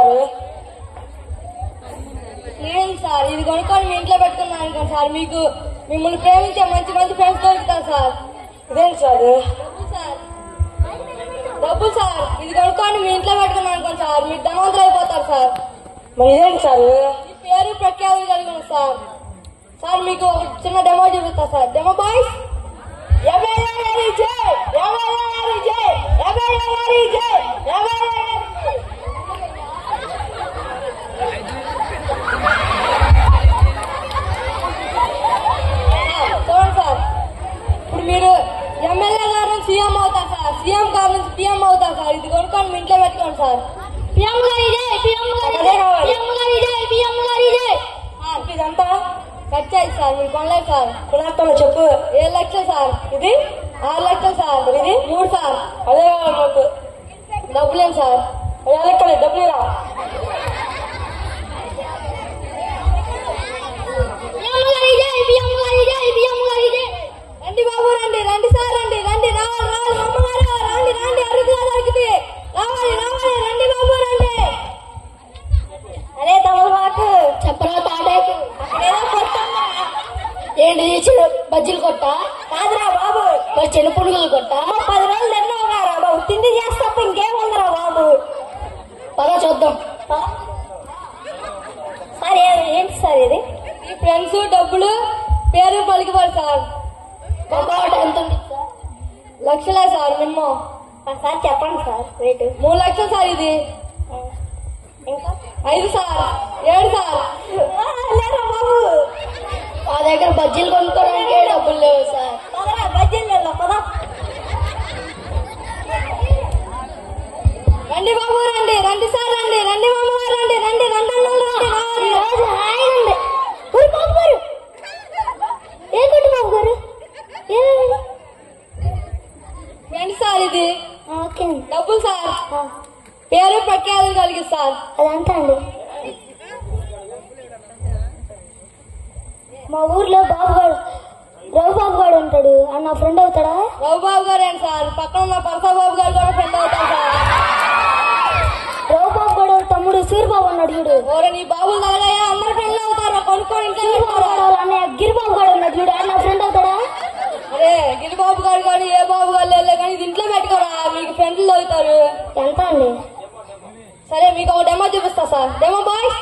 Sir? లేదు sir, ఇది కొనుక్కొని మీ ఇంట్లో పెట్టుకున్నాను అనుకోండి సార్, మీకు మిమ్మల్ని ప్రేమించే మంచి మంచి ఫ్రెండ్స్ దొరుకుతారు సార్. ఇదేంటి సార్? డబ్బులు సార్, ఇది కొనుక్కొని మీ ఇంట్లో పెట్టుకున్నాను అనుకోండి సార్, మీరు ధనవంతులు అయిపోతారు సార్. మరి ఇదేంటి సార్? మీ పేరు ప్రఖ్యాతులు కలిగి ఉంది సార్. సార్ మీకు ఒక చిన్న డెమో చూపిస్తా సార్. Demo boys. చూడండి సార్, ఇప్పుడు మీరు ఎమ్మెల్యే గారు నుంచి సీఎం అవుతారు సార్, సీఎం గారు నుంచి పిఎం అవుతారు సార్. ఇది కొనుక్కొని మీ ఇంట్లో పెట్టుకోండి సార్. పిఎం గారి ఇదంతా ఖర్చు అయింది సార్, మీరు కొనలేదు సార్. కొనేస్తాను చెప్పు. 7 లక్షలు సార్. ఇది 6 లక్షలు సార్. ఇది 3 సార్. అదే కావాలి మాకు. డబ్బులేం సార్? లెక్కలే డబ్బులు రా. రండి బాబు రండి, రండి సార్, రండి రండి, రావాలి రావాలి, అమ్మగారు రండి రండి, అరుగులా దొరికితే రావాలి రావాలి, రండి బాబు రండి. అరే తమలపాకు చెప్పరా తాటాకు, అక్కడేదో కొట్టమ్మా. ఏంటి చిన్న బజ్జీలు కొట్ట? కాదురా బాబు, మరి చిన్న పునుగులు కొట్ట? 10 రోజులు తిన్నావుగా రా బాబు, తిండి చేస్తాప్ప ఇంకేముందిరా బాబు. పద చూద్దాం. సార్ ఏంటి సార్ ఇది? ఈ ఫ్రెండ్స్ డబ్బులు పేరు పలికిపోడు సార్. ఎంత ఉంది సార్? లక్షలే సార్ మినిమం. సార్ చెప్పండి సార్ రేటు. 3 లక్షలు సార్. ఇది ఇంకా 5 సార్, 7 సార్. లేరా బాబు, మా దగ్గర బజ్జీలు కొనుక్కోవడానికి డబ్బులు లేవు సార్. పదరా బజ్జీలు పద. రండి బాబు రండి, రండి సార్, రండి రండి మామగారు, రండి రండి రండి రండి. బాబు గారు ఏ కొట్టు బాబు గారు? రండి సార్. ఇది ఓకే డబ్బులు సార్, పేరు ప్రఖ్యాతులు కలిగి సార్. అదంతా అండి. మా ఊర్లో బాబుగాడు రఘుబాబు గారు ఉంటాడు, అన్న ఫ్రెండ్ అవుతాడా? రఘుబాబు గారు ఏంటి సార్, పక్కన ఉన్న పరసాబాబు గారు కూడా ఫ్రెండ్ అవుతారు సార్. రఘుబాబు గారు తమ్ముడు సూరిబాబు అన్నాడు చూడు. ఓరే నీ బాబులు తగలయ్యా, అందరు ఫ్రెండ్లు అవుతారు. కొనుక్కోని ఇంట్లో అన్నయ్య గిరిబాబు గారు ఉన్నాడు చూడు, అన్న ఫ్రెండ్ అవుతాడా? అరే గిరిబాబు గారు కానీ ఏ బాబు గారు లేదు కానీ ఇది ఇంట్లో పెట్టుకోరా, మీకు ఫ్రెండ్లు అవుతారు. ఎంత అండి? సరే మీకు ఒక డెమో చూపిస్తా సార్. Demo boys.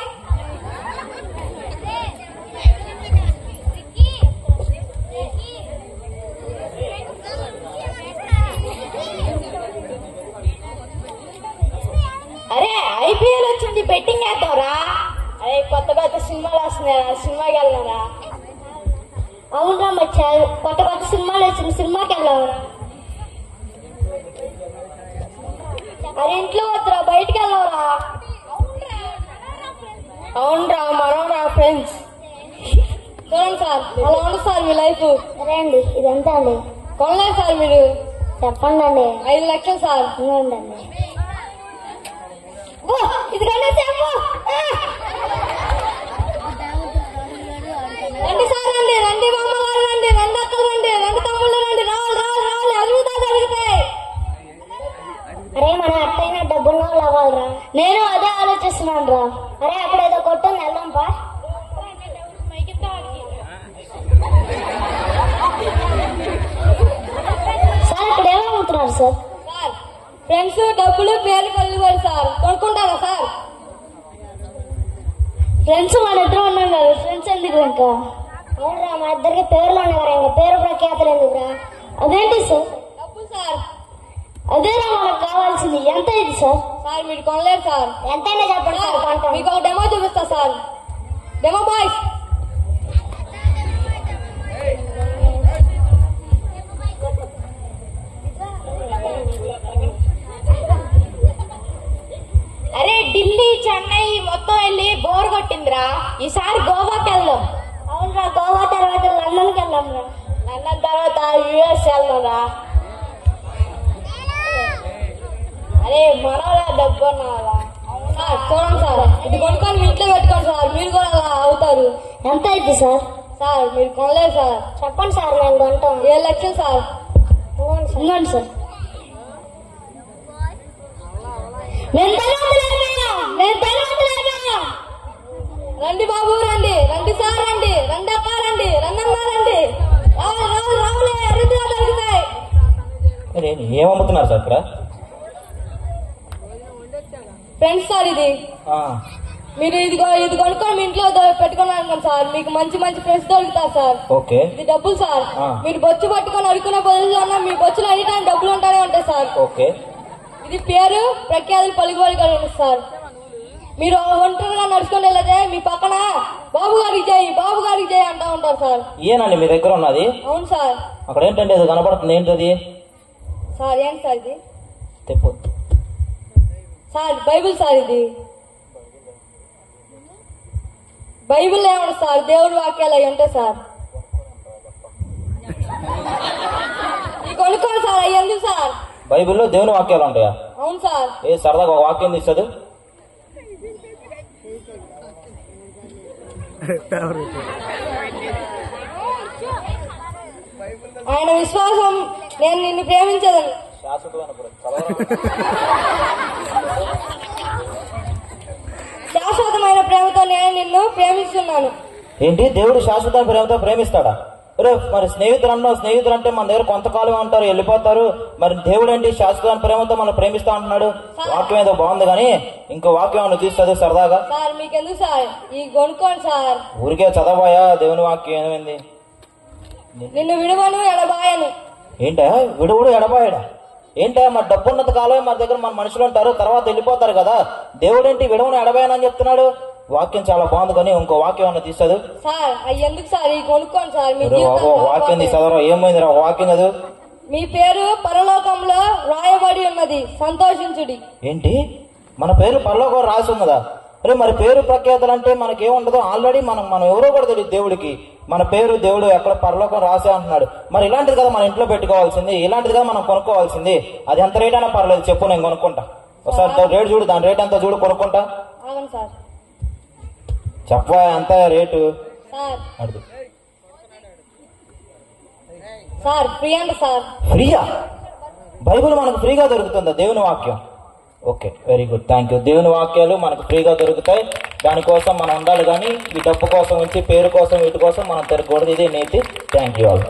అరే ఐపీఎల్ వచ్చింది, బెట్టింగ్ వేద్దాంరా. అరే కొత్త కొత్త సినిమాలు వస్తున్నాయి, సినిమాకి వెళ్ళినారా? అవునరా మచ్చా, కొత్త కొత్త సినిమాలు వచ్చింది, సినిమాకి వెళ్ళావురా. అరే ఇంట్లో వద్దురా, బయటికి వెళ్ళవరా. అవునరా మనవరా ఫ్రెండ్స్. చూడండి సార్, అలా ఉంది సార్ మీ లైఫ్. సరే అండి, ఇదంతా అండి. కొనలేదు సార్ మీరు. చెప్పండి అండి. 5 లక్షలు సార్. ఇవ్వండి. ఇది కంటే చెప్పు. రండి సార్, రండి రండి మామగారు, రండి రండి అక్కలు, రండి రండి తమ్ముళ్ళు, రండి రావాలి రావాలి రావాలి, అడుగుతా అడుగుతాయి. అరే మనం అట్టయినా డబ్బులు అవ్వాలరా. నేను అదే ఆలోచిస్తున్నాను రా. అరే అక్కడేదో కొట్టు వెళ్దాం పా. సార్ ఇక్కడ ఏమవుతున్నారు సార్? సార్ ఫ్రెండ్స్ డబ్బులు పేరు కలిగిపోయి సార్, కొనుక్కుంటారా సార్? ఫ్రెండ్స్ మన ఇద్దరు ఉన్నాం కదా, ఫ్రెండ్స్ ఎందుకు ఇంకా? అవునరా, మా ఇద్దరికి పేర్లు ఉన్నవారా, ఇంకా పేరు ప్రఖ్యాతలు ఎందుకురా? అదేంటి సార్? డబ్బులు సార్. అదేరా మనకు కావాల్సింది. ఎంత ఇది సార్? సార్ మీరు కొనలేరు సార్. ఎంతైనా చెప్పండి సార్, కొంటాం. మీకు ఒక డెమో చూపిస్తా సార్. Demo boys. అరే ఢిల్లీ చెన్నై మొత్తం వెళ్ళి బోర్ కొట్టిందిరా, ఈసారి గోవాకి వెళ్దాం. అవునరా, గోవా తర్వాత లండన్కి వెళ్దాం రా. లండన్ తర్వాత యుఎస్ వెళ్దాం రా. అరే మనవరా డబ్బు అన్నారా? సార్ చూడండి సార్, ఇది కొనుక్కొని మీ ఇంట్లో పెట్టుకోండి సార్, మీరు కూడా అలా అవుతారు. ఎంత అయింది సార్? సార్ మీరు కొనలేదు సార్. చెప్పండి సార్, మేము కొంటాం. 7 లక్షలు సార్. ఇవ్వండి సార్. మేము రండి బాబు రండి, రండి సార్ రండి, రండి అక్క రండి, రండమ్మ రండి. రావులే అరుదుగా దొరుకుతాయి. ఏమమ్ముతున్నారు సార్ ఇక్కడ? ఫ్రెండ్స్ సార్ ఇది. మీరు ఇది కొనుక్కొని మీ ఇంట్లో పెట్టుకుని అనుకోండి సార్, మీకు మంచి మంచి ఫ్రెండ్స్ దొరుకుతారు సార్. ఓకే. ఇది డబ్బులు సార్. మీరు బొచ్చు పట్టుకొని అడుక్కునే బదులు మీ బొచ్చులో ఎనీ టైం డబ్బులు ఉంటానే ఉంటాయి సార్. ఓకే. ఇది పేరు ప్రఖ్యాతులు పలుకుబడి సార్. మీరు ఒంటరిగా నడుచుకుని వెళ్ళదే మీ పక్కన బాబు గారికి చేయి అంటా ఉంటారు సార్. ఏనండి మీ దగ్గర ఉన్నది? అవును సార్. అక్కడ ఏంటంటే ఇది కనపడుతుంది, ఏంటది సార్? ఏంటి సార్ ఇది? చెప్పు సార్ బైబిల్ సార్. ఇది బైబిల్ ఏమన్నా సార్, దేవుడి వాక్యాలు అవి ఉంటాయి సార్. ఇది కొనుక్కోండి సార్. అవి ఎందుకు సార్? బైబిల్లో దేవుని వాక్యాలు ఉంటాయా? అవును సార్. ఏ సరదాగా ఒక వాక్యం తీస్తుంది? ఆయన విశ్వాసం నేను నిన్ను ప్రేమించదని, శాశ్వతమైన ప్రేమతో నేను నిన్ను ప్రేమిస్తున్నాను. ఏంటి దేవుడు శాశ్వత ప్రేమతో ప్రేమిస్తాడా? మరి స్నేహితులు అంటే మన దగ్గర కొంతకాలం ఉంటారు, వెళ్ళిపోతారు. మరి దేవుడు ఏంటి శాశ్వత ప్రేమతో మనం ప్రేమిస్తా అంటున్నాడు? వాక్యం ఏదో బాగుంది కానీ ఇంకో వాక్యం ఏమన్నా తీస్తుంది సరదాగా? సార్ మీకెందుకు సార్, ఈ కొనుక్కోండి సార్. ఊరికే చదవబోయా దేవుని వాక్యం ఏమైంది? నిన్ను విడువను ఎడబాయను. ఏంటా విడువుడు ఎడబాయడా? ఏంటా మరి డబ్బున్నంత కాలమే మన దగ్గర మన మనుషులు ఉంటారు, తర్వాత వెళ్ళిపోతారు కదా. దేవుడేంటి విడువను ఎడబాయనని చెప్తున్నాడు? వాక్యం చాలా బాగుంది కానీ ఇంకో వాక్యం ఏమన్నా తీస్తుంది సార్? అవి ఎందుకు సార్, ఈ కొనుక్కోండి సార్. వాక్యం తీసదరా? ఏమైంది రా వాక్యం చదువు. మీ పేరు పరలోకంలో రాయబడి ఉన్నది, సంతోషించుడి. ఏంటి మన పేరు పరలోకం రాసి ఉన్నదా? మరి పేరు ప్రఖ్యాతలు అంటే మనకేముండదు, ఆల్రెడీ మనం ఎవరో కూడా తెలియదు దేవుడికి. మన పేరు దేవుడు ఎక్కడ పరలోకం రాసే అంటున్నాడు. మరి ఇలాంటిది కదా మన ఇంట్లో పెట్టుకోవాల్సింది, ఇలాంటిది కదా మనం కొనుక్కోవాల్సింది. అది ఎంత రేట్ అయినా పర్లేదు చెప్పు, నేను కొనుక్కుంటా. ఒకసారి రేటు చూడు, దాని రేట్ ఎంత చూడు, కొనుక్కుంటా. సార్ చెప్పవా ఎంత రేటు? సార్ ఫ్రీ అండి సార్. ఫ్రీయా? బైబిల్ మనకు ఫ్రీగా దొరుకుతుందా దేవుని వాక్యం? Okay, very good, thank you. దేవుని వాక్యాలు మనకు ఫ్రీగా దొరుకుతాయి, దానికోసం మనం ఉండాలి. కానీ ఈ డబ్బు కోసం ఉంచి పేరు కోసం వీటి కోసం మనం తిరగకూడదు. ఇదే నీతి. Thank you all.